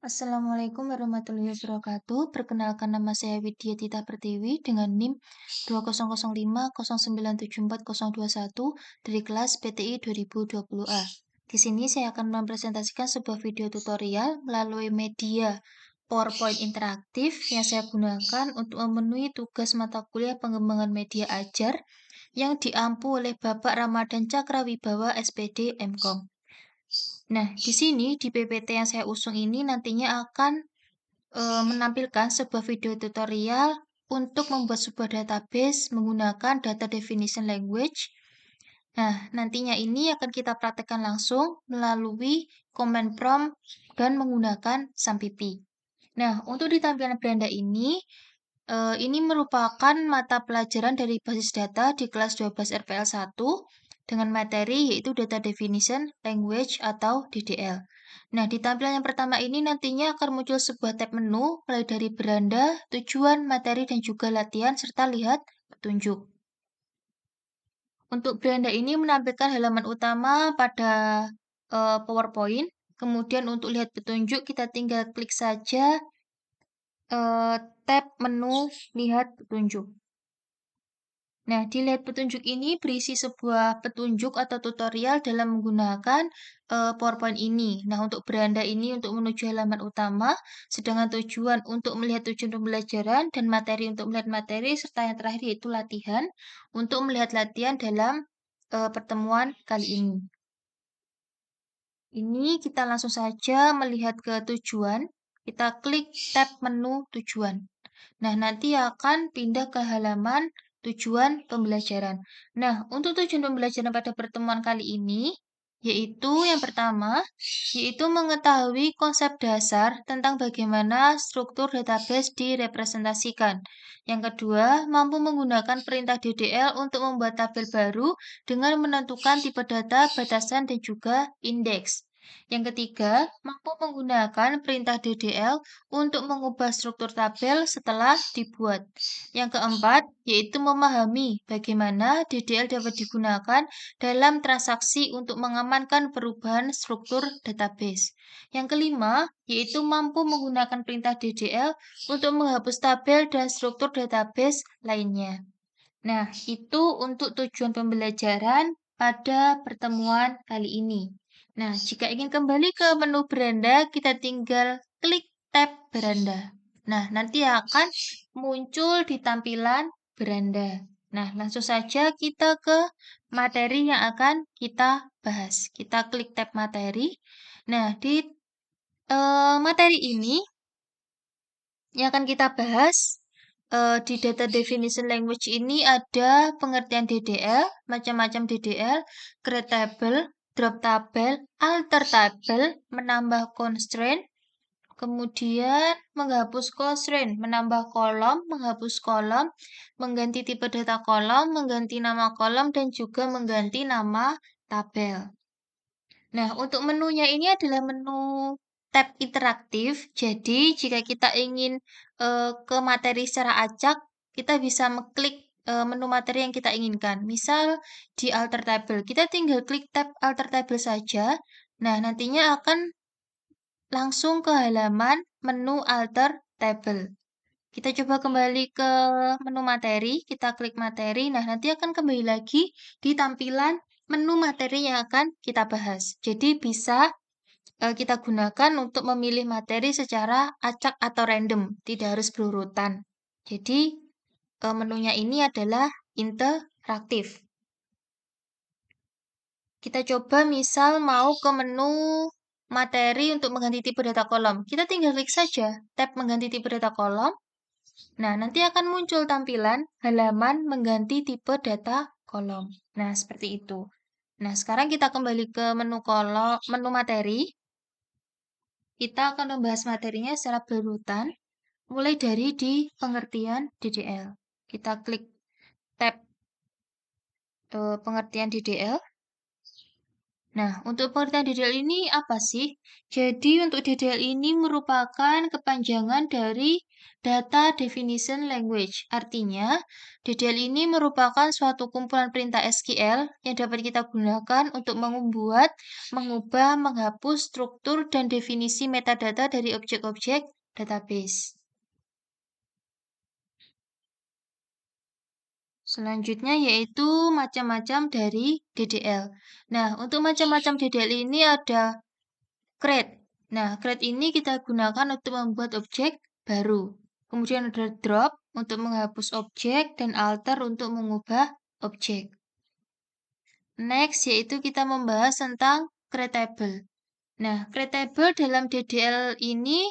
Assalamualaikum warahmatullahi wabarakatuh. Perkenalkan nama saya Widya Tita Pertiwi dengan NIM 200509740021 dari kelas PTI 2020A. Di sini saya akan mempresentasikan sebuah video tutorial melalui media PowerPoint interaktif yang saya gunakan untuk memenuhi tugas mata kuliah pengembangan media ajar yang diampu oleh Bapak Ramadan Cakrawibawa SPD MKOM. Nah, di sini di PPT yang saya usung ini nantinya akan menampilkan sebuah video tutorial untuk membuat sebuah database menggunakan data definition language. Nah, nantinya ini akan kita praktekkan langsung melalui command prompt dan menggunakan SAMPP. Nah, untuk di tampilan beranda ini merupakan mata pelajaran dari basis data di kelas 12 RPL 1 dengan materi yaitu Data Definition Language atau DDL. Nah, di tampilan yang pertama ini nantinya akan muncul sebuah tab menu mulai dari beranda, tujuan, materi, dan juga latihan, serta lihat petunjuk. Untuk beranda ini menampilkan halaman utama pada PowerPoint. Kemudian untuk lihat petunjuk, kita tinggal klik saja tab menu lihat petunjuk. Nah, di lihat petunjuk ini berisi sebuah petunjuk atau tutorial dalam menggunakan PowerPoint ini. Nah, untuk beranda ini untuk menuju halaman utama, sedangkan tujuan untuk melihat tujuan pembelajaran dan materi untuk melihat materi, serta yang terakhir yaitu latihan untuk melihat latihan dalam pertemuan kali ini. Ini kita langsung saja melihat ke tujuan. Kita klik tab menu tujuan. Nah, nanti akan pindah ke halaman tujuan pembelajaran. Nah, untuk tujuan pembelajaran pada pertemuan kali ini, yaitu yang pertama, yaitu mengetahui konsep dasar tentang bagaimana struktur database direpresentasikan. Yang kedua, mampu menggunakan perintah DDL untuk membuat tabel baru dengan menentukan tipe data, batasan, dan juga indeks. Yang ketiga, mampu menggunakan perintah DDL untuk mengubah struktur tabel setelah dibuat. Yang keempat, yaitu memahami bagaimana DDL dapat digunakan dalam transaksi untuk mengamankan perubahan struktur database. Yang kelima, yaitu mampu menggunakan perintah DDL untuk menghapus tabel dan struktur database lainnya. Nah, itu untuk tujuan pembelajaran pada pertemuan kali ini. Nah, jika ingin kembali ke menu beranda, kita tinggal klik tab beranda. Nah, nanti akan muncul di tampilan beranda. Nah, langsung saja kita ke materi yang akan kita bahas. Kita klik tab materi. Nah, di materi ini yang akan kita bahas di data definition language ini ada pengertian DDL, macam-macam DDL, create table, drop table, alter table, menambah constraint, kemudian menghapus constraint, menambah kolom, menghapus kolom, mengganti tipe data kolom, mengganti nama kolom, dan juga mengganti nama tabel. Nah, untuk menunya ini adalah menu tab interaktif. Jadi, jika kita ingin ke materi secara acak, kita bisa mengklik menu materi yang kita inginkan. Misal di alter table, kita tinggal klik tab alter table saja. Nah, nantinya akan langsung ke halaman menu alter table. Kita coba kembali ke menu materi, kita klik materi. Nah, nanti akan kembali lagi di tampilan menu materi yang akan kita bahas. Jadi bisa kita gunakan untuk memilih materi secara acak atau random, tidak harus berurutan. Jadi menunya ini adalah interaktif. Kita coba misal mau ke menu materi untuk mengganti tipe data kolom. Kita tinggal klik saja tab mengganti tipe data kolom. Nah, nanti akan muncul tampilan halaman mengganti tipe data kolom. Nah, seperti itu. Nah, sekarang kita kembali ke menu materi. Kita akan membahas materinya secara berurutan, mulai dari di pengertian DDL. Kita klik tab pengertian DDL. Nah, untuk pengertian DDL ini apa sih? Jadi, untuk DDL ini merupakan kepanjangan dari Data Definition Language. Artinya, DDL ini merupakan suatu kumpulan perintah SQL yang dapat kita gunakan untuk membuat, mengubah, menghapus struktur dan definisi metadata dari objek-objek database. Selanjutnya yaitu macam-macam dari DDL. Nah, untuk macam-macam DDL ini ada create. Nah, create ini kita gunakan untuk membuat objek baru. Kemudian ada drop untuk menghapus objek dan alter untuk mengubah objek. Next yaitu kita membahas tentang creatable. Nah, creatable dalam DDL ini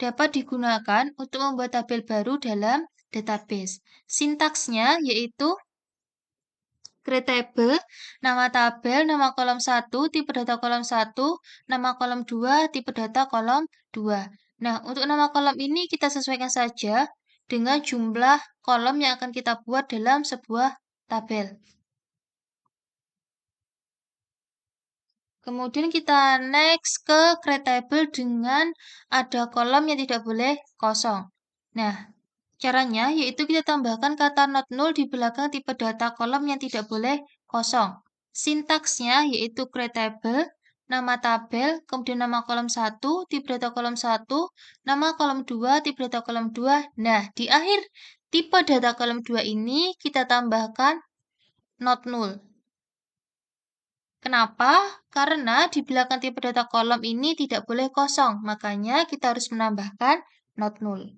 dapat digunakan untuk membuat tabel baru dalam database. Sintaksnya yaitu creatable, nama tabel, nama kolom 1, tipe data kolom 1, nama kolom 2, tipe data kolom 2. Nah, untuk nama kolom ini kita sesuaikan saja dengan jumlah kolom yang akan kita buat dalam sebuah tabel. Kemudian kita next ke creatable dengan ada kolom yang tidak boleh kosong. Nah, caranya yaitu kita tambahkan kata not null di belakang tipe data kolom yang tidak boleh kosong. Sintaksnya yaitu creatable, nama tabel, kemudian nama kolom 1, tipe data kolom 1, nama kolom 2, tipe data kolom 2. Nah, di akhir tipe data kolom 2 ini kita tambahkan not null. Kenapa? Karena di belakang tipe data kolom ini tidak boleh kosong, makanya kita harus menambahkan not null.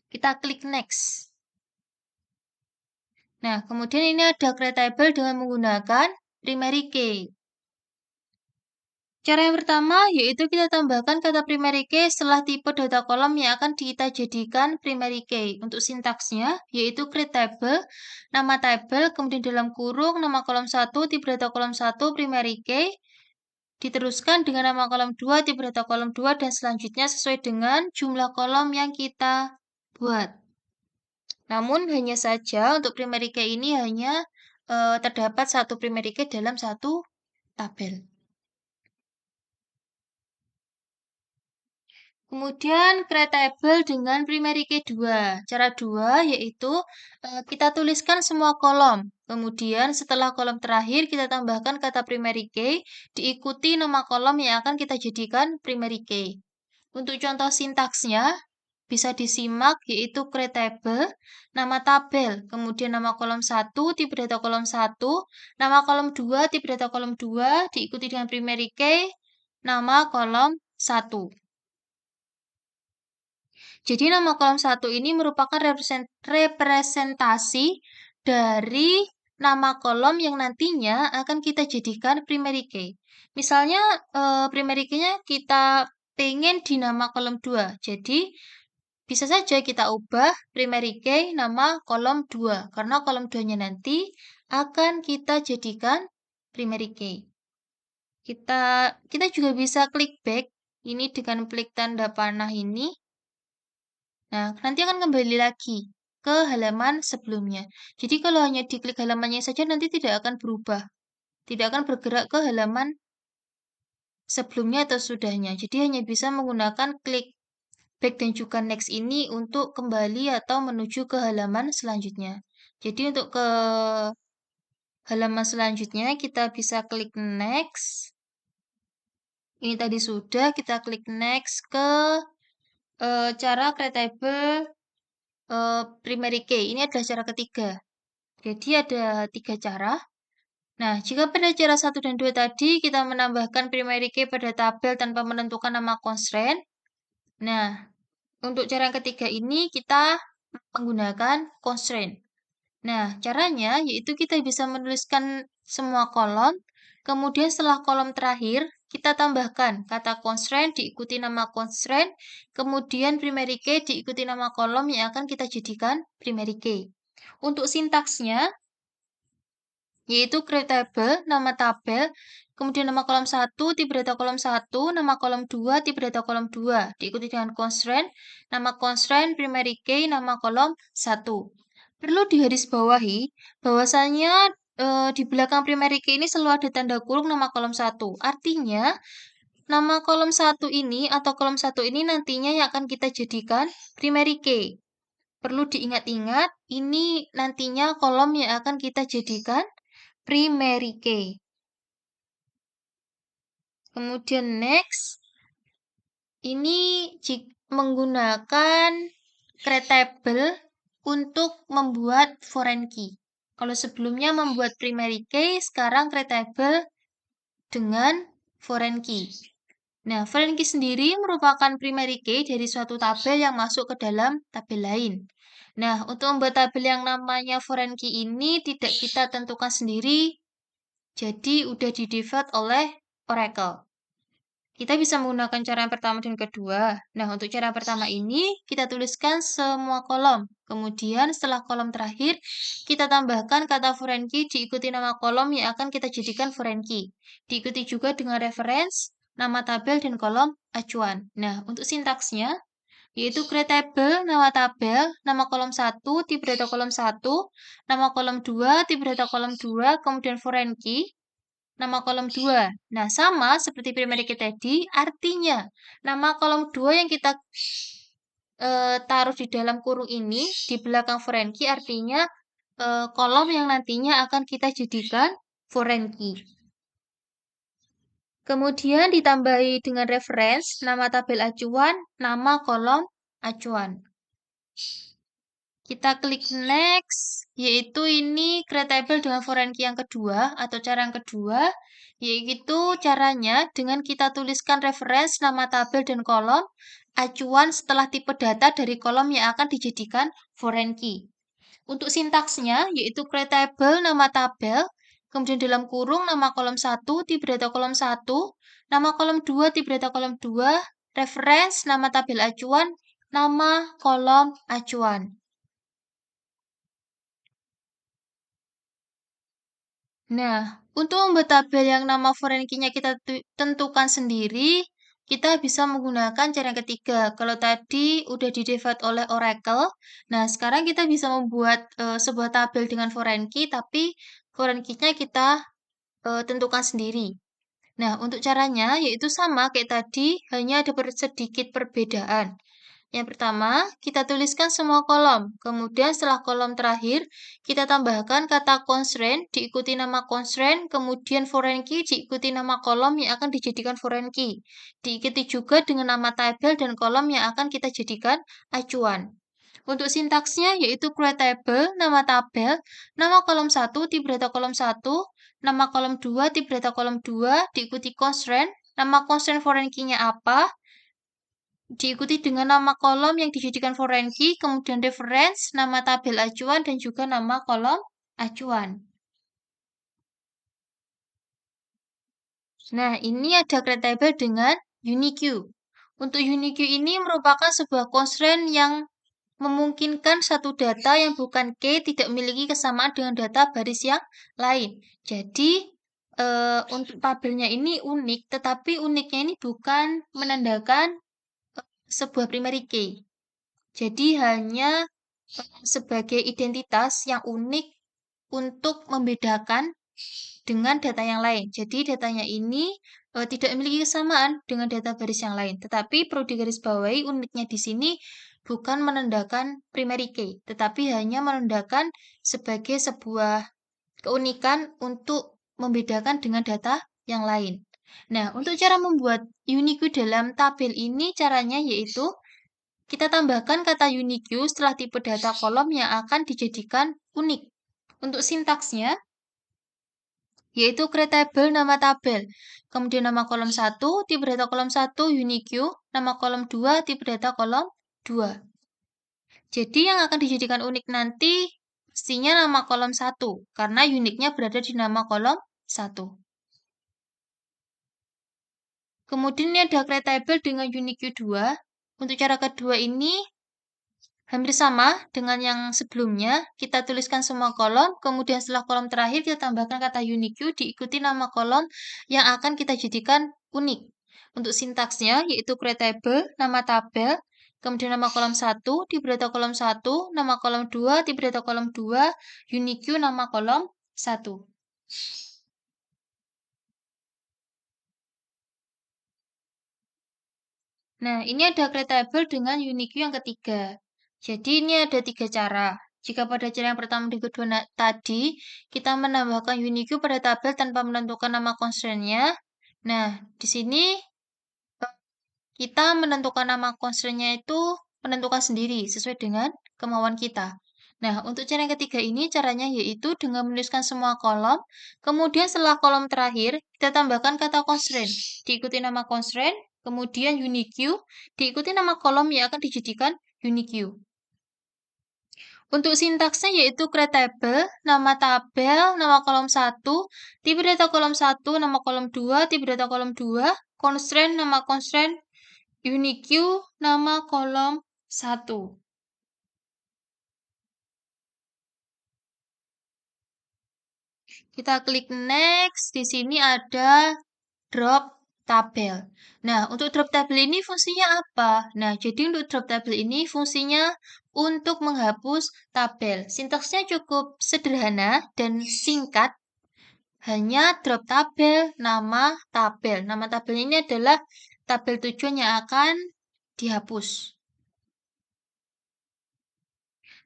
Kita klik next. Nah, kemudian ini ada creatable dengan menggunakan primary key. Cara yang pertama yaitu kita tambahkan kata primary key setelah tipe data kolom yang akan kita jadikan primary key. Untuk sintaksnya yaitu creatable, nama tabel, kemudian dalam kurung nama kolom 1, tipe data kolom 1, primary key, diteruskan dengan nama kolom 2, tipe data kolom 2, dan selanjutnya sesuai dengan jumlah kolom yang kita buat. Namun hanya saja untuk primary key ini hanya terdapat satu primary key dalam satu tabel. Kemudian creatable dengan primary key 2. Cara 2 yaitu kita tuliskan semua kolom. Kemudian setelah kolom terakhir kita tambahkan kata primary key diikuti nama kolom yang akan kita jadikan primary key. Untuk contoh sintaksnya bisa disimak yaitu creatable, nama tabel, kemudian nama kolom 1, tipe data kolom 1, nama kolom 2, tipe data kolom 2, diikuti dengan primary key, nama kolom 1. Jadi nama kolom 1 ini merupakan representasi dari nama kolom yang nantinya akan kita jadikan primary key. Misalnya primary key-nya kita pengen di nama kolom 2. Jadi bisa saja kita ubah primary key nama kolom 2 karena kolom 2-nya nanti akan kita jadikan primary key. Kita juga bisa klik back ini dengan klik tanda panah ini. Nah, nanti akan kembali lagi ke halaman sebelumnya. Jadi kalau hanya diklik halamannya saja nanti tidak akan berubah. Tidak akan bergerak ke halaman sebelumnya atau sudahnya. Jadi hanya bisa menggunakan klik back dan juga next ini untuk kembali atau menuju ke halaman selanjutnya. Jadi untuk ke halaman selanjutnya kita bisa klik next. Ini tadi sudah, kita klik next ke cara creatable primary key. Ini adalah cara ketiga. Jadi ada 3 cara. Nah, jika pada cara 1 dan 2 tadi kita menambahkan primary key pada tabel tanpa menentukan nama constraint. Nah, untuk cara yang ketiga ini kita menggunakan constraint. Nah, caranya yaitu kita bisa menuliskan semua kolom, kemudian setelah kolom terakhir kita tambahkan kata constraint diikuti nama constraint, kemudian primary key diikuti nama kolom yang akan kita jadikan primary key. Untuk sintaksnya yaitu creatable, nama tabel, kemudian nama kolom 1, tipe data kolom 1, nama kolom 2, tipe data kolom 2, diikuti dengan constraint, nama constraint, primary key, nama kolom 1. Perlu digarisbawahi bahwasanya di belakang primary key ini selalu ada tanda kurung nama kolom 1. Artinya, nama kolom 1 ini atau kolom 1 ini nantinya yang akan kita jadikan primary key. Perlu diingat-ingat, ini nantinya kolom yang akan kita jadikan primary key. Kemudian next, ini menggunakan create table untuk membuat foreign key. Kalau sebelumnya membuat primary key, sekarang create table dengan foreign key. Nah, foreign key sendiri merupakan primary key dari suatu tabel yang masuk ke dalam tabel lain. Nah, untuk membuat tabel yang namanya foreign key ini tidak kita tentukan sendiri, jadi udah di-default oleh Oracle. Kita bisa menggunakan cara yang pertama dan kedua. Nah, untuk cara pertama ini, kita tuliskan semua kolom. Kemudian, setelah kolom terakhir, kita tambahkan kata foreign key diikuti nama kolom yang akan kita jadikan foreign key. Diikuti juga dengan reference, nama tabel, dan kolom acuan. Nah, untuk sintaksnya, yaitu create table, nama tabel, nama kolom 1, tipe data kolom 1, nama kolom 2, tipe data kolom 2, kemudian foreign key, nama kolom 2. Nah, sama seperti primary key tadi, artinya nama kolom 2 yang kita taruh di dalam kurung ini, di belakang foreign key, artinya kolom yang nantinya akan kita jadikan foreign key. Kemudian ditambahi dengan reference, nama tabel acuan, nama kolom acuan. Kita klik next, yaitu ini create table dengan foreign key yang kedua, atau cara yang kedua, yaitu caranya dengan kita tuliskan reference, nama tabel, dan kolom acuan setelah tipe data dari kolom yang akan dijadikan foreign key. Untuk sintaksnya, yaitu create table, nama tabel, kemudian dalam kurung nama kolom 1, tipe data kolom 1, nama kolom 2, tipe data kolom 2, reference, nama tabel acuan, nama kolom acuan. Nah, untuk membuat tabel yang nama foreign key-nya kita tentukan sendiri, kita bisa menggunakan cara yang ketiga. Kalau tadi udah di-default oleh Oracle, nah sekarang kita bisa membuat sebuah tabel dengan foreign key, tapi foreign key-nya kita tentukan sendiri. Nah, untuk caranya yaitu sama kayak tadi, hanya ada sedikit perbedaan. Yang pertama, kita tuliskan semua kolom. Kemudian setelah kolom terakhir, kita tambahkan kata constraint, diikuti nama constraint, kemudian foreign key, diikuti nama kolom yang akan dijadikan foreign key. Diikuti juga dengan nama tabel dan kolom yang akan kita jadikan acuan. Untuk sintaksnya yaitu create table, nama tabel, nama kolom 1, tipe data kolom 1, nama kolom 2, tipe data kolom 2, diikuti constraint, nama constraint foreign key-nya apa, diikuti dengan nama kolom yang dijadikan foreign key, kemudian reference, nama tabel acuan, dan juga nama kolom acuan. Nah, ini ada create table dengan unique. Untuk unique ini merupakan sebuah constraint yang memungkinkan satu data yang bukan key tidak memiliki kesamaan dengan data baris yang lain. Jadi, untuk tabelnya ini unik, tetapi uniknya ini bukan menandakan sebuah primary key. Jadi hanya sebagai identitas yang unik untuk membedakan dengan data yang lain. Jadi datanya ini tidak memiliki kesamaan dengan data baris yang lain. Tetapi perlu digarisbawahi uniknya di sini bukan menandakan primary key, tetapi hanya menandakan sebagai sebuah keunikan untuk membedakan dengan data yang lain. Nah, untuk cara membuat unique dalam tabel ini caranya yaitu kita tambahkan kata unique setelah tipe data kolom yang akan dijadikan unik. Untuk sintaksnya, yaitu create table nama tabel, kemudian nama kolom 1, tipe data kolom 1, unique, nama kolom 2, tipe data kolom 2. Jadi yang akan dijadikan unik nanti pastinya nama kolom 1, karena uniknya berada di nama kolom 1. Kemudian ini ada create table dengan unique 2. Untuk cara kedua ini hampir sama dengan yang sebelumnya. Kita tuliskan semua kolom, kemudian setelah kolom terakhir kita tambahkan kata unique diikuti nama kolom yang akan kita jadikan unik. Untuk sintaksnya yaitu create table, nama tabel, kemudian nama kolom 1, tipe data kolom 1, nama kolom 2, tipe data kolom 2, unique, nama kolom 1. Nah, ini ada create table dengan unique yang ketiga. Jadi, ini ada 3 cara. Jika pada cara yang pertama dan kedua tadi, kita menambahkan unique pada tabel tanpa menentukan nama constraint-nya. Nah, di sini kita menentukan nama constraint-nya itu menentukan sendiri sesuai dengan kemauan kita. Nah, untuk cara yang ketiga ini caranya yaitu dengan menuliskan semua kolom, kemudian setelah kolom terakhir, kita tambahkan kata constraint, diikuti nama constraint, kemudian unique, diikuti nama kolom yang akan dijadikan unique. Untuk sintaksnya yaitu create table, nama tabel, nama kolom 1, tipe data kolom 1, nama kolom 2, tipe data kolom 2, constraint, nama constraint, unique, nama kolom 1. Kita klik next, di sini ada drop tabel. Nah, untuk drop tabel ini fungsinya apa? Nah, jadi untuk drop tabel ini fungsinya untuk menghapus tabel. Sintaksnya cukup sederhana dan singkat. Hanya drop tabel, nama tabel. Nama tabel ini adalah tabel tujuan yang akan dihapus.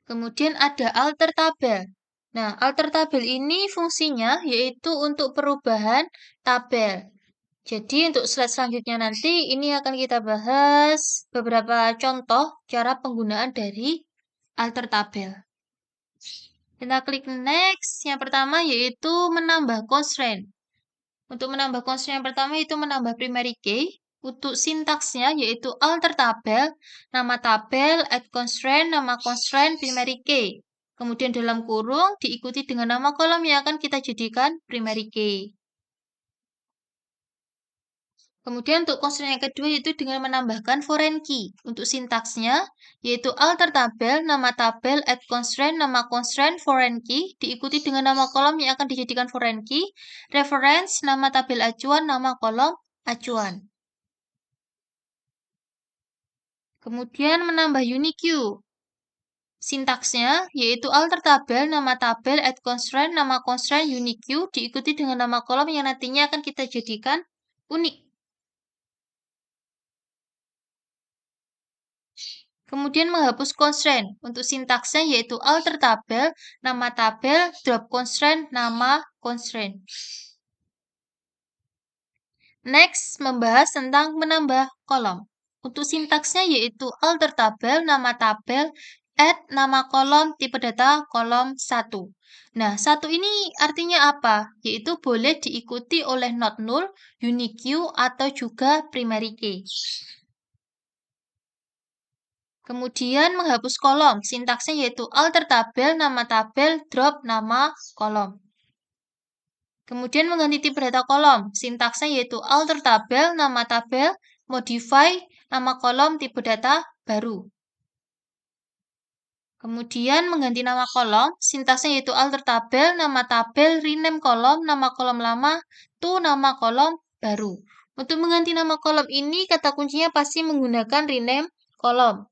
Kemudian ada alter tabel. Nah, alter tabel ini fungsinya yaitu untuk perubahan tabel. Jadi untuk slide selanjutnya nanti ini akan kita bahas beberapa contoh cara penggunaan dari alter tabel. Kita klik next. Yang pertama yaitu menambah constraint. Untuk menambah constraint yang pertama itu menambah primary key. Untuk sintaksnya yaitu alter tabel, nama tabel, add constraint, nama constraint, primary key. Kemudian dalam kurung diikuti dengan nama kolom yang akan kita jadikan primary key. Kemudian untuk constraint yang kedua yaitu dengan menambahkan foreign key. Untuk sintaksnya yaitu alter tabel, nama tabel, add constraint, nama constraint, foreign key, diikuti dengan nama kolom yang akan dijadikan foreign key, reference, nama tabel acuan, nama kolom acuan. Kemudian menambah unique. Sintaksnya yaitu alter tabel, nama tabel, add constraint, nama constraint, unique, diikuti dengan nama kolom yang nantinya akan kita jadikan unik. Kemudian menghapus constraint. Untuk sintaksnya yaitu alter tabel, nama tabel, drop constraint, nama constraint. Next, membahas tentang menambah kolom. Untuk sintaksnya yaitu alter tabel, nama tabel, add nama kolom, tipe data kolom 1. Nah, 1 ini artinya apa? Yaitu boleh diikuti oleh not null, unique, atau juga primary key. Kemudian menghapus kolom, sintaksnya yaitu alter tabel, nama tabel, drop, nama kolom. Kemudian mengganti tipe data kolom, sintaksnya yaitu alter tabel, nama tabel, modify, nama kolom, tipe data baru. Kemudian mengganti nama kolom, sintaksnya yaitu alter tabel, nama tabel, rename kolom, nama kolom lama, to nama kolom baru. Untuk mengganti nama kolom ini, kata kuncinya pasti menggunakan rename kolom.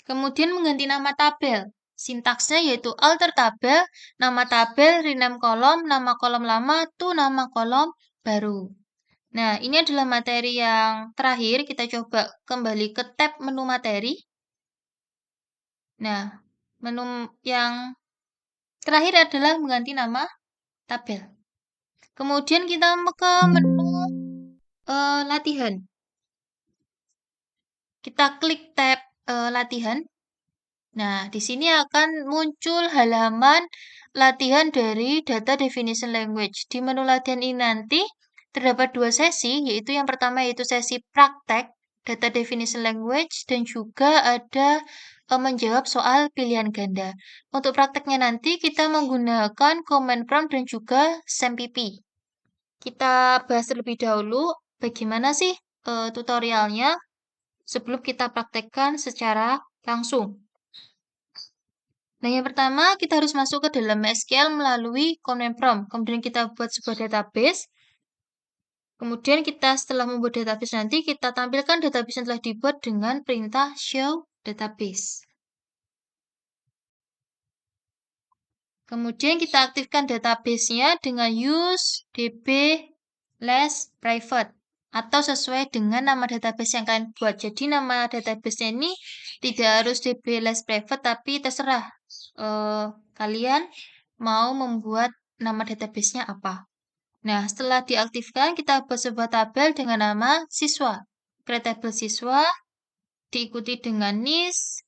Kemudian mengganti nama tabel. Sintaksnya yaitu alter tabel, nama tabel, rename kolom, nama kolom lama, to nama kolom baru. Nah, ini adalah materi yang terakhir. Kita coba kembali ke tab menu materi. Nah, menu yang terakhir adalah mengganti nama tabel. Kemudian kita ke menu latihan. Kita klik tab latihan. Nah, di sini akan muncul halaman latihan dari Data Definition Language. Di menu latihan ini nanti terdapat 2 sesi, yaitu yang pertama yaitu sesi praktek Data Definition Language dan juga ada menjawab soal pilihan ganda. Untuk prakteknya nanti kita menggunakan command prompt dan juga SAMPP. Kita bahas terlebih dahulu bagaimana sih tutorialnya sebelum kita praktekkan secara langsung. Nah, yang pertama kita harus masuk ke dalam MySQL melalui command prompt. Kemudian kita buat sebuah database. Kemudian kita setelah membuat database nanti, kita tampilkan database yang telah dibuat dengan perintah show database. Kemudian kita aktifkan database-nya dengan use db less private atau sesuai dengan nama database yang kalian buat. Jadi nama database-nya ini tidak harus db less private, tapi terserah kalian mau membuat nama database-nya apa. Nah, setelah diaktifkan, kita buat sebuah tabel dengan nama siswa. Create tabel siswa, diikuti dengan NIS,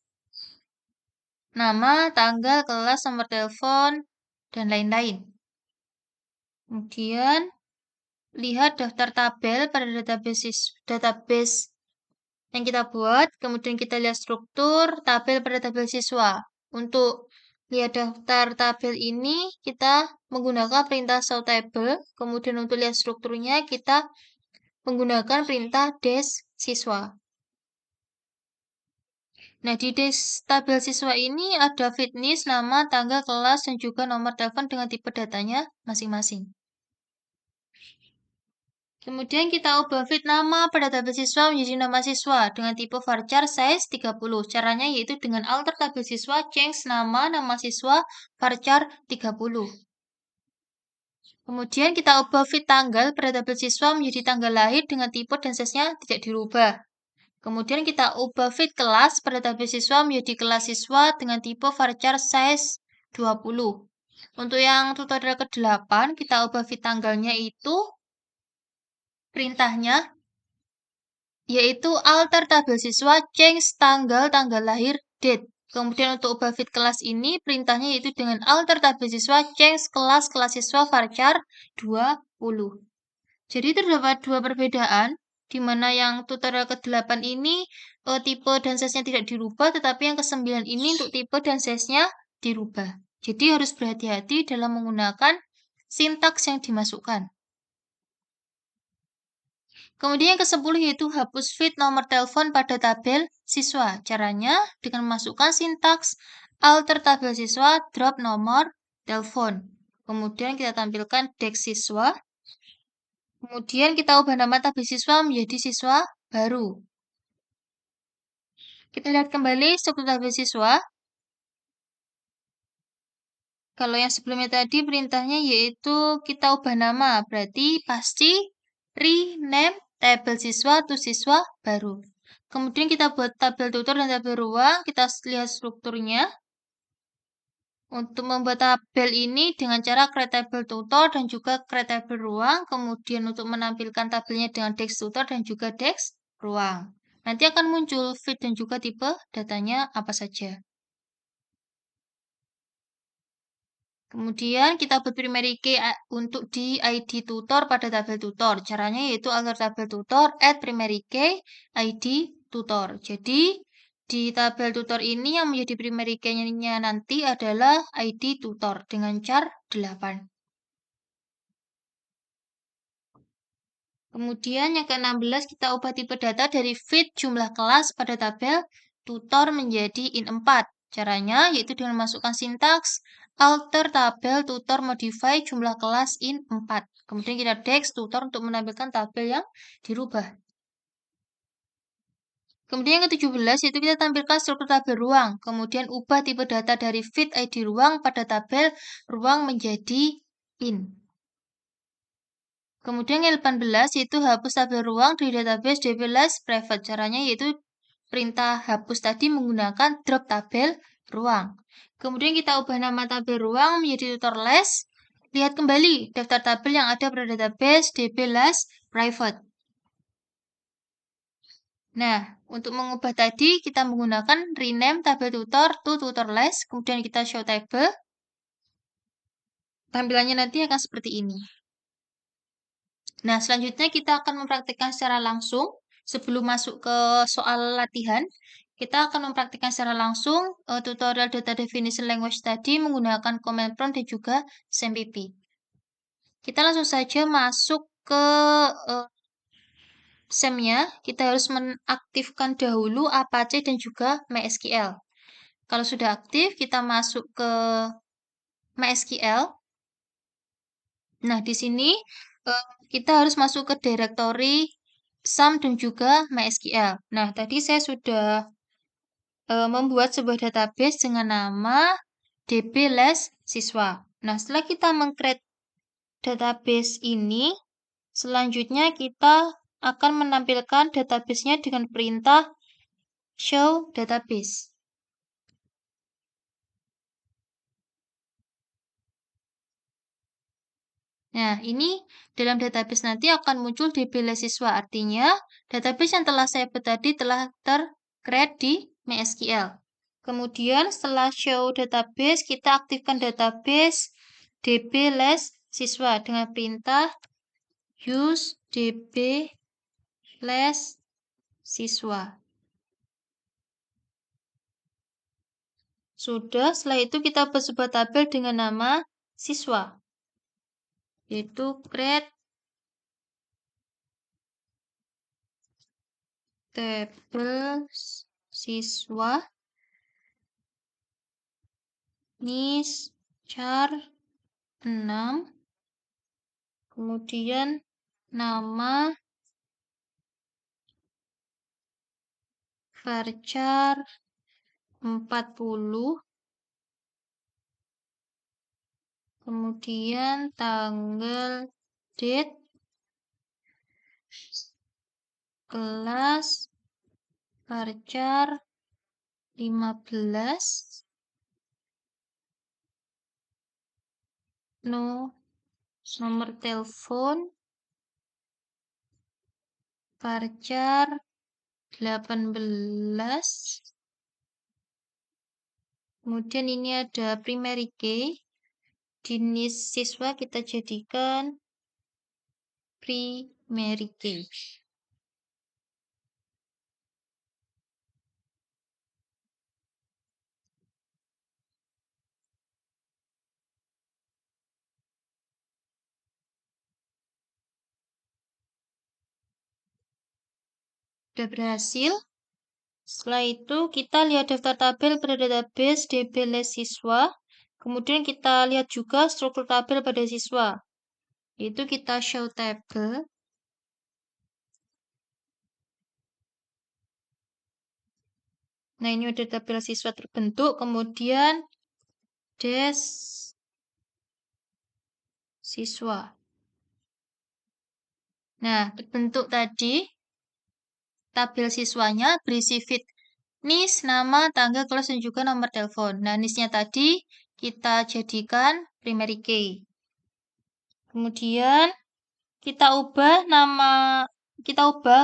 nama, tanggal, kelas, nomor telepon, dan lain-lain. Kemudian, lihat daftar tabel pada database yang kita buat. Kemudian kita lihat struktur tabel pada tabel siswa. Untuk lihat daftar tabel ini, kita menggunakan perintah show table. Kemudian untuk lihat strukturnya, kita menggunakan perintah dash siswa. Nah, di tabel siswa ini ada fitness, nama, tanggal, kelas, dan juga nomor telepon dengan tipe datanya masing-masing. Kemudian kita ubah fit nama pada tabel siswa menjadi nama siswa dengan tipe varchar size 30. Caranya yaitu dengan alter tabel siswa change nama siswa varchar 30. Kemudian kita ubah fit tanggal pada tabel siswa menjadi tanggal lahir dengan tipe dan size-nya tidak dirubah. Kemudian kita ubah fit kelas pada tabel siswa menjadi kelas siswa dengan tipe varchar size 20. Untuk yang tutorial ke-8, kita ubah fit tanggalnya itu perintahnya yaitu alter tabel siswa change tanggal lahir date. Kemudian untuk ubah fit kelas ini perintahnya yaitu dengan alter tabel siswa change kelas siswa varchar 20. Jadi terdapat dua perbedaan di mana yang tutorial ke-8 ini tipe dan size-nya tidak dirubah, tetapi yang ke-9 ini untuk tipe dan size-nya dirubah. Jadi harus berhati-hati dalam menggunakan sintaks yang dimasukkan. Kemudian yang ke-10 yaitu hapus fit nomor telepon pada tabel siswa. Caranya dengan memasukkan sintaks alter tabel siswa drop nomor telepon. Kemudian kita tampilkan desk siswa. Kemudian kita ubah nama tabel siswa menjadi siswa baru. Kita lihat kembali struktur tabel siswa. Kalau yang sebelumnya tadi perintahnya yaitu kita ubah nama, berarti pasti rename tabel siswa to siswa baru. Kemudian kita buat tabel tutor dan tabel ruang, kita lihat strukturnya. Untuk membuat tabel ini dengan cara create tabel tutor dan juga create tabel ruang, kemudian untuk menampilkan tabelnya dengan desk tutor dan juga desk ruang. Nanti akan muncul fit dan juga tipe datanya apa saja. Kemudian kita buat primary key untuk di ID tutor pada tabel tutor. Caranya yaitu alter tabel tutor add primary key ID tutor. Jadi di tabel tutor ini yang menjadi primary key-nya nanti adalah ID tutor dengan char 8. Kemudian yang ke-16 kita ubah tipe data dari fit jumlah kelas pada tabel tutor menjadi int4. Caranya yaitu dengan memasukkan sintaks alter tabel tutor modify jumlah kelas int4. Kemudian kita desk tutor untuk menampilkan tabel yang dirubah. Kemudian yang ke-17 yaitu kita tampilkan struktur tabel ruang. Kemudian ubah tipe data dari fit ID ruang pada tabel ruang menjadi int. Kemudian yang 18 yaitu hapus tabel ruang dari database db less private. Caranya yaitu perintah hapus tadi menggunakan drop tabel ruang. Kemudian kita ubah nama tabel ruang menjadi tutor less. Lihat kembali daftar tabel yang ada pada database db less private. Nah, untuk mengubah tadi kita menggunakan rename tabel tutor to tutor less. Kemudian kita show table. Tampilannya nanti akan seperti ini. Nah, selanjutnya kita akan mempraktikkan secara langsung. Sebelum masuk ke soal latihan, kita akan mempraktikkan secara langsung tutorial data definition language tadi menggunakan command prompt dan juga SAMPP. Kita langsung saja masuk ke SAM-nya. Kita harus mengaktifkan dahulu Apache dan juga MySQL. Kalau sudah aktif, kita masuk ke MySQL. Nah, di sini kita harus masuk ke directory SAM dan juga MySQL. Nah, tadi saya sudah membuat sebuah database dengan nama DB les siswa. Nah, setelah kita meng-create database ini, selanjutnya kita akan menampilkan database-nya dengan perintah show database. Nah, ini dalam database nanti akan muncul DB les siswa. Artinya, database yang telah saya buat tadi telah ter-create di MySQL. Kemudian, setelah show database, kita aktifkan database DB les siswa dengan perintah use DB les siswa. Sudah, setelah itu kita buat sebuah tabel dengan nama siswa, yaitu create tabel siswa nis char 6, kemudian nama varchar 40, kemudian tanggal date, kelas varchar 15, nomor telepon varchar 18, kemudian ini ada primary key, jenis siswa kita jadikan primary key. Sudah berhasil. Setelah itu kita lihat daftar tabel pada database DB les siswa. Kemudian kita lihat juga struktur tabel pada siswa. Yaitu kita show table. Nah, ini ada tabel siswa terbentuk. Kemudian des siswa. Nah, terbentuk tadi tabel siswanya berisi feed NIS, nama, tanggal, kelas, dan juga nomor telepon. Nah, NIS-nya tadi kita jadikan primary key. Kemudian kita ubah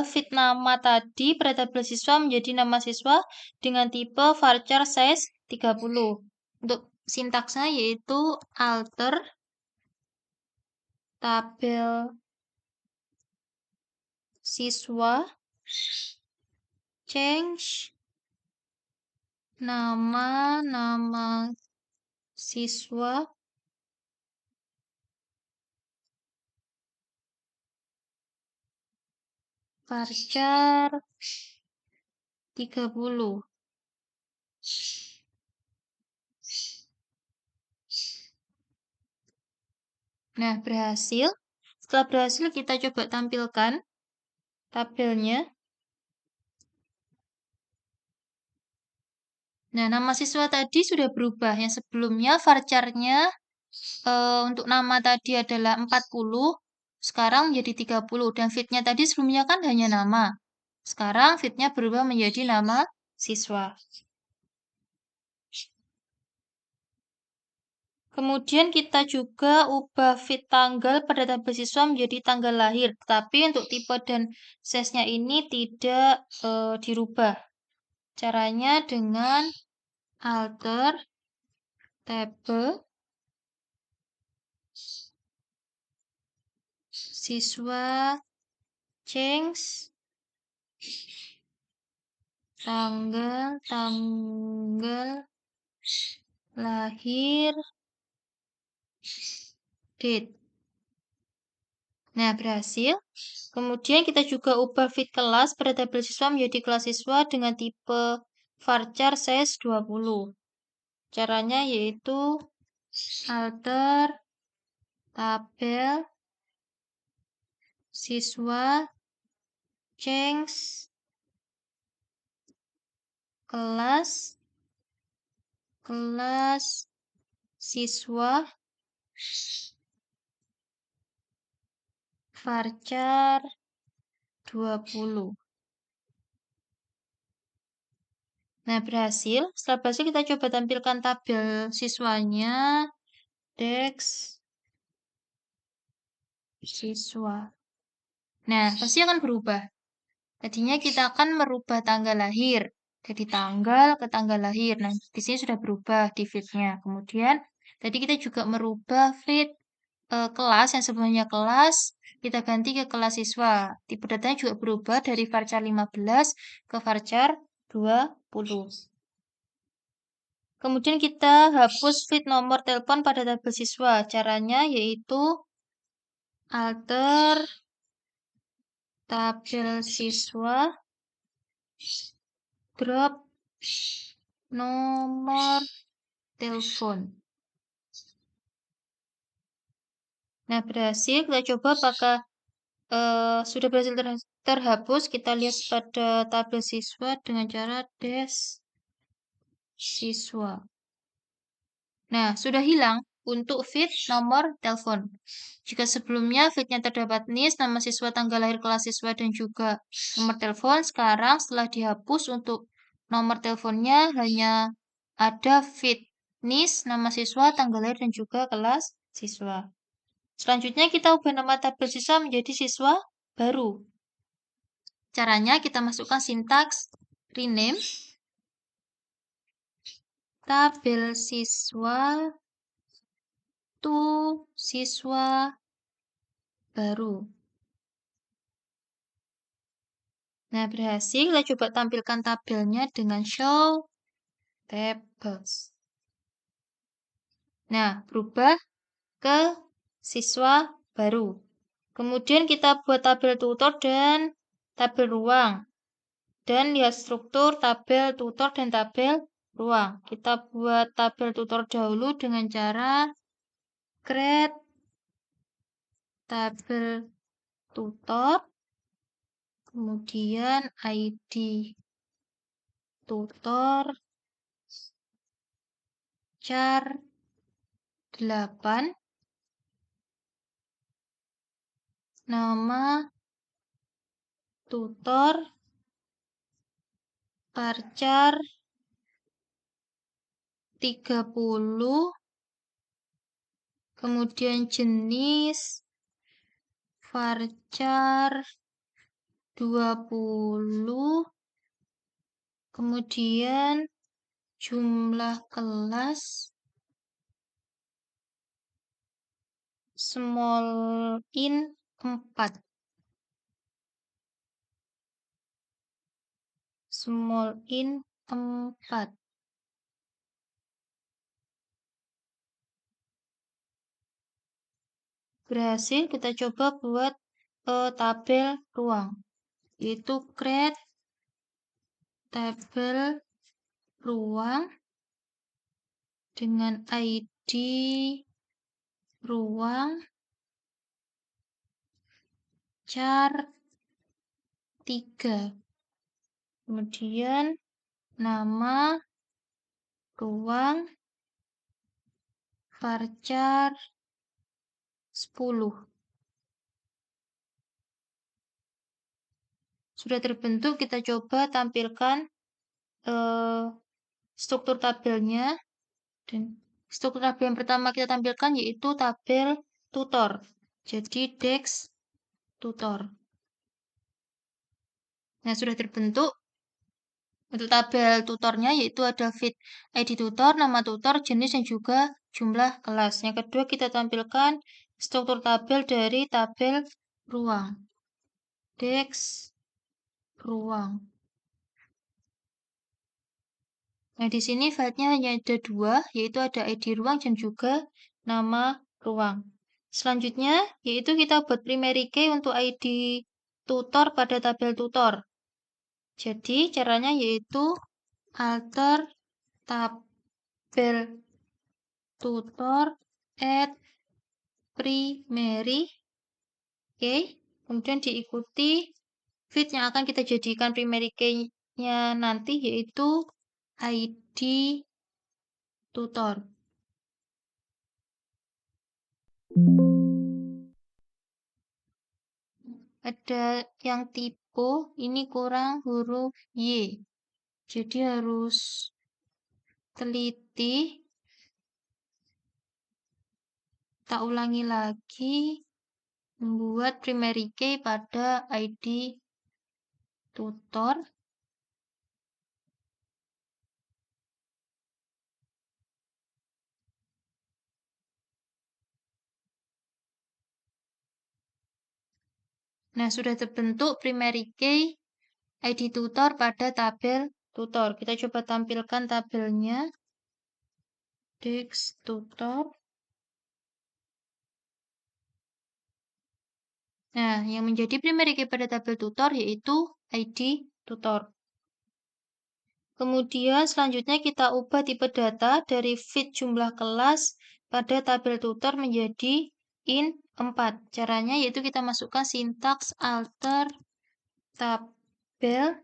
feed nama tadi pada tabel siswa menjadi nama siswa dengan tipe varchar size 30. Untuk sintaksnya yaitu alter tabel siswa change nama siswa varchar 30. Nah, berhasil. Setelah berhasil, kita coba tampilkan tabelnya. Nah, nama siswa tadi sudah berubah. Yang sebelumnya varchar-nya untuk nama tadi adalah 40, sekarang menjadi 30. Dan feed-nya tadi sebelumnya kan hanya nama. Sekarang feed-nya berubah menjadi nama siswa. Kemudian kita juga ubah feed tanggal pada tabel siswa menjadi tanggal lahir. Tapi untuk tipe dan size-nya ini tidak dirubah. Caranya dengan alter tabel siswa change tanggal lahir date. Nah, berhasil. Kemudian kita juga ubah feed kelas pada tabel siswa menjadi kelas siswa dengan tipe varchar size 20. Caranya yaitu alter tabel siswa change kelas siswa varchar 20. Nah, berhasil. Setelah berhasil, kita coba tampilkan tabel siswanya. Dex siswa. Nah, pasti akan berubah. Tadinya kita akan merubah tanggal lahir. Dari tanggal ke tanggal lahir. Nah, di sini sudah berubah di feed-nya. Kemudian, tadi kita juga merubah feed kelas yang sebelumnya kelas, kita ganti ke kelas siswa. Tipe datanya juga berubah dari varchar 15 ke varchar 20. Kemudian kita hapus feed nomor telepon pada tabel siswa. Caranya yaitu alter tabel siswa, drop nomor telepon. Nah, berhasil. Kita coba apakah sudah berhasil terhapus. Kita lihat pada tabel siswa dengan cara des siswa. Nah, sudah hilang untuk feed nomor telepon. Jika sebelumnya feednya terdapat NIS, nama siswa, tanggal lahir, kelas siswa, dan juga nomor telepon, sekarang setelah dihapus untuk nomor teleponnya hanya ada feed NIS, nama siswa, tanggal lahir, dan juga kelas siswa. Selanjutnya kita ubah nama tabel siswa menjadi siswa baru. Caranya kita masukkan sintaks rename tabel siswa to siswa baru. Nah, berhasil. Kita coba tampilkan tabelnya dengan show tables. Nah, berubah ke siswa baru. Kemudian kita buat tabel tutor dan tabel ruang. Dan lihat struktur tabel tutor dan tabel ruang. Kita buat tabel tutor dahulu dengan cara create tabel tutor, kemudian ID tutor char 8, nama tutor varchar 30, kemudian jenis varchar 20, kemudian jumlah kelas small in 4. Small in 4. Berhasil. Kita coba buat tabel ruang, yaitu create tabel ruang dengan ID ruang char 3. Kemudian nama ruang varchar 10. Sudah terbentuk, kita coba tampilkan struktur tabelnya. Dan struktur tabel yang pertama kita tampilkan yaitu tabel tutor. Jadi Dex tutor. Nah, sudah terbentuk untuk tabel tutornya, yaitu ada feed ID tutor, nama tutor, jenis, dan juga jumlah kelas. Yang kedua, kita tampilkan struktur tabel dari tabel ruang. Dex ruang. Nah, di sini filenya hanya ada 2, yaitu ada ID ruang dan juga nama ruang. Selanjutnya, yaitu kita buat primary key untuk ID tutor pada tabel tutor. Jadi, caranya yaitu alter tabel tutor add primary key, kemudian diikuti feed yang akan kita jadikan primary key-nya nanti, yaitu ID tutor. Ada yang tipe, ini kurang huruf Y. Jadi harus teliti. Kita ulangi lagi. Membuat primary key pada ID tutor. Nah, sudah terbentuk primary key ID tutor pada tabel tutor. Kita coba tampilkan tabelnya. Dex tutor. Nah, yang menjadi primary key pada tabel tutor yaitu ID tutor. Kemudian selanjutnya kita ubah tipe data dari fit jumlah kelas pada tabel tutor menjadi int 4. Caranya yaitu kita masukkan sintaks alter tabel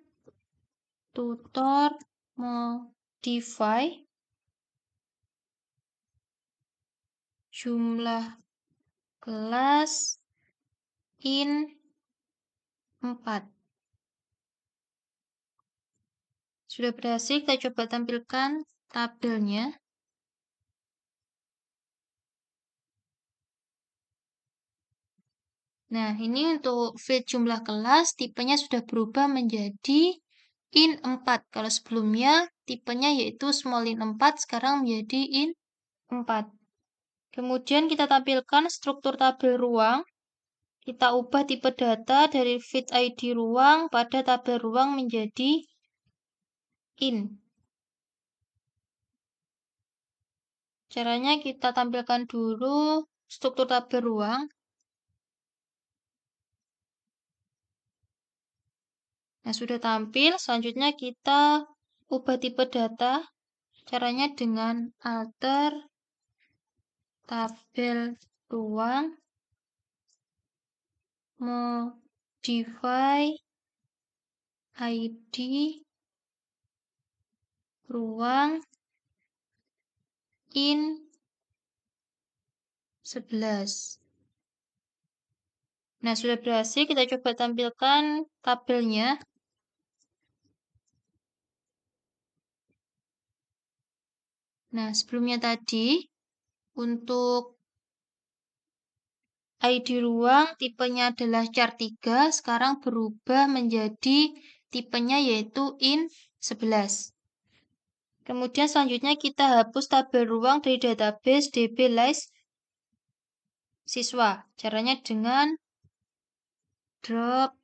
tutor modify jumlah kelas int 4. Sudah berhasil, kita coba tampilkan tabelnya. Nah, ini untuk fit jumlah kelas, tipenya sudah berubah menjadi int 4. Kalau sebelumnya tipenya yaitu small int 4, sekarang menjadi int 4. Kemudian kita tampilkan struktur tabel ruang. Kita ubah tipe data dari fit ID ruang pada tabel ruang menjadi int. Caranya kita tampilkan dulu struktur tabel ruang. Nah, sudah tampil. Selanjutnya kita ubah tipe data. Caranya dengan alter tabel ruang modify ID ruang int 11. Nah, sudah berhasil. Kita coba tampilkan tabelnya. Nah, sebelumnya tadi, untuk ID ruang tipenya adalah char 3, sekarang berubah menjadi tipenya yaitu int 11. Kemudian selanjutnya kita hapus tabel ruang dari database DB list siswa. Caranya dengan drop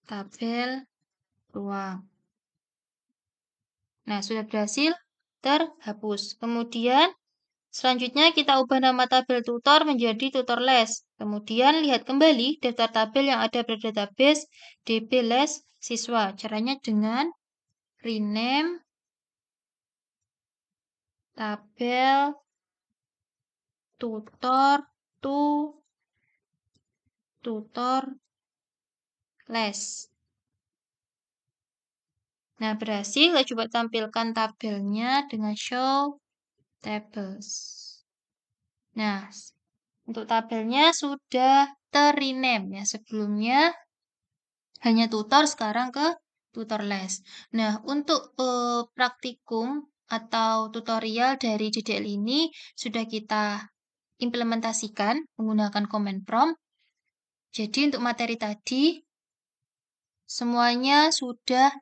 tabel ruang. Nah, sudah berhasil terhapus. Kemudian selanjutnya kita ubah nama tabel tutor menjadi tutor les. Kemudian lihat kembali daftar tabel yang ada pada database DB les siswa. Caranya dengan rename tabel tutor to tutor les. Nah, berhasil. Kita coba tampilkan tabelnya dengan show tables. Nah, untuk tabelnya sudah ter-rename ya. Sebelumnya hanya tutor, sekarang ke tutor les. Nah, untuk praktikum atau tutorial dari DDL ini sudah kita implementasikan menggunakan command prompt. Jadi untuk materi tadi semuanya sudah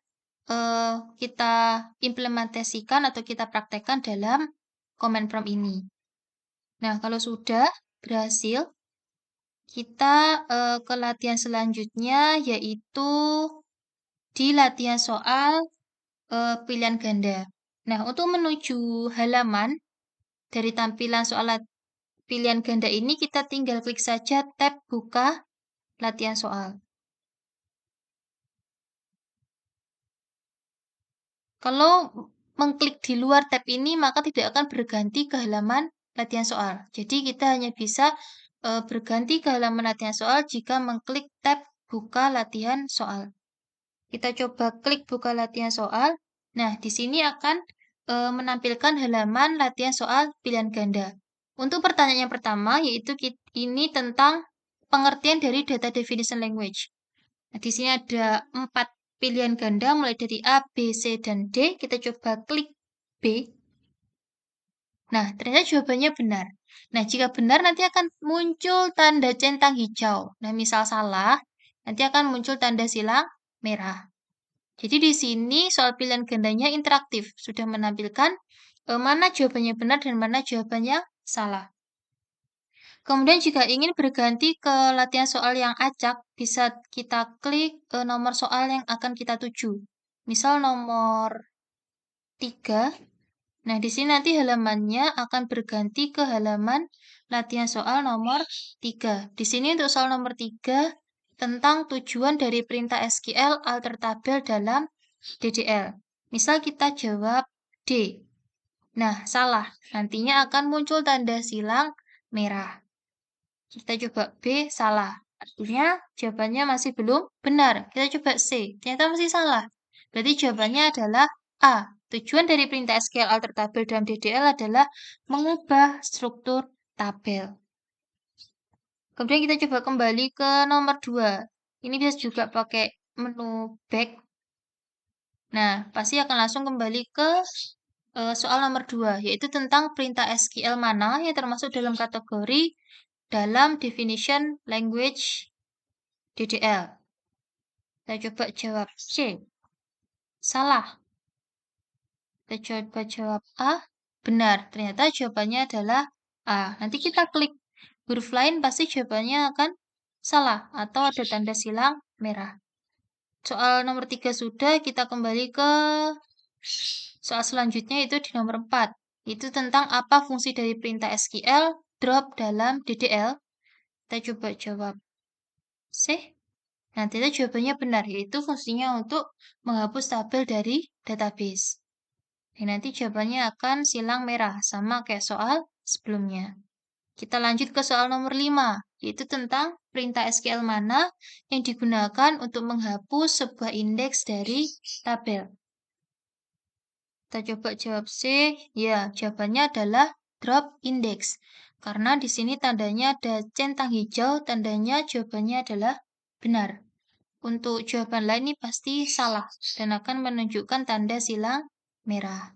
kita implementasikan atau kita praktekkan dalam command prompt ini. Nah, kalau sudah berhasil, kita ke latihan selanjutnya, yaitu di latihan soal pilihan ganda. Nah, untuk menuju halaman dari tampilan soal pilihan ganda ini, kita tinggal klik saja tab buka latihan soal. Kalau mengklik di luar tab ini, maka tidak akan berganti ke halaman latihan soal. Jadi kita hanya bisa berganti ke halaman latihan soal jika mengklik tab buka latihan soal. Kita coba klik buka latihan soal. Nah, di sini akan menampilkan halaman latihan soal pilihan ganda. Untuk pertanyaan yang pertama, yaitu ini tentang pengertian dari data definition language. Nah, di sini ada 4 pilihan ganda mulai dari A, B, C, dan D. Kita coba klik B. Nah, ternyata jawabannya benar. Nah, jika benar nanti akan muncul tanda centang hijau. Nah, misal salah, nanti akan muncul tanda silang merah. Jadi di sini soal pilihan gandanya interaktif, sudah menampilkan mana jawabannya benar dan mana jawabannya salah. Kemudian jika ingin berganti ke latihan soal yang acak, bisa kita klik nomor soal yang akan kita tuju. Misal nomor 3. Nah, di sini nanti halamannya akan berganti ke halaman latihan soal nomor 3. Di sini untuk soal nomor 3 tentang tujuan dari perintah SQL alter tabel dalam DDL. Misal kita jawab D. Nah, salah. Nantinya akan muncul tanda silang merah. Kita coba B, salah. Artinya jawabannya masih belum benar. Kita coba C, ternyata masih salah. Berarti jawabannya adalah A. Tujuan dari perintah SQL alter tabel dalam DDL adalah mengubah struktur tabel. Kemudian kita coba kembali ke nomor 2. Ini bisa juga pakai menu back. Nah, pasti akan langsung kembali ke soal nomor 2, yaitu tentang perintah SQL mana yang termasuk dalam kategori dalam definition language DDL. Kita coba jawab C. Salah. Kita coba jawab A. Benar. Ternyata jawabannya adalah A. Nanti kita klik huruf lain, pasti jawabannya akan salah atau ada tanda silang merah. Soal nomor 3 sudah, kita kembali ke soal selanjutnya itu di nomor 4. Itu tentang apa fungsi dari perintah SQL drop dalam DDL. Kita coba jawab C. Nanti itu jawabannya benar, yaitu fungsinya untuk menghapus tabel dari database. Dan nanti jawabannya akan silang merah, sama kayak soal sebelumnya. Kita lanjut ke soal nomor 5, yaitu tentang perintah SQL mana yang digunakan untuk menghapus sebuah indeks dari tabel. Kita coba jawab C. Ya, jawabannya adalah drop index. Karena di sini tandanya ada centang hijau, tandanya jawabannya adalah benar. Untuk jawaban lain ini pasti salah dan akan menunjukkan tanda silang merah.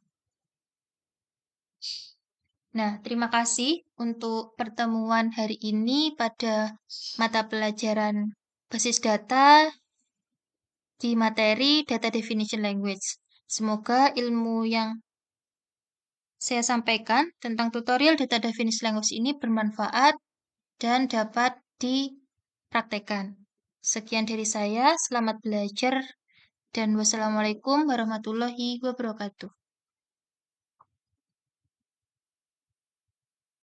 Nah, terima kasih untuk pertemuan hari ini pada mata pelajaran basis data di materi Data Definition Language. Semoga ilmu yang saya sampaikan tentang tutorial Data Definition Language ini bermanfaat dan dapat dipraktekkan. Sekian dari saya, selamat belajar, dan wassalamualaikum warahmatullahi wabarakatuh.